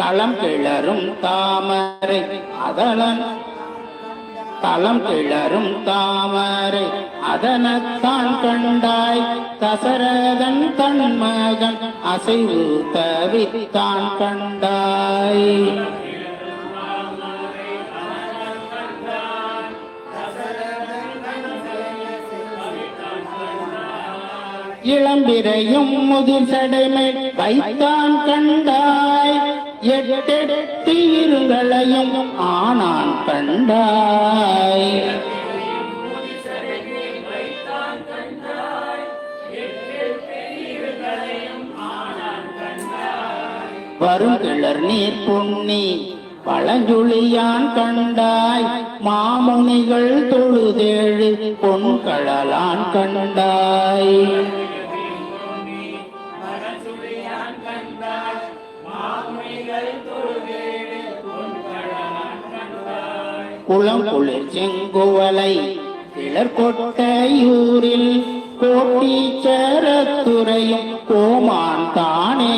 தளம் கிளரும் தாமரை அதலன் தளம் கிளரும் தாமரை அதனத்தான் கண்டாய் தசரதன் தன் மகன் அசைவு தவித்தான் கண்டாய் இளம்பிரையும் முதிர் சடைமை வைத்தான் கண்டாய் எட்டெட்டு இருங்களையும் ஆனான் கண்டாய் வருங்கிளர் நீர் பொன்னி பழஞ்சுழியான் கண்டாய் மாமுனிகள் தொழுதேழு பொன்கழலான் கண்டாய் குளம் குளிர் செங்குவலை கிளர் கோட்டீச்சரத்துறையும் கோமான் தானே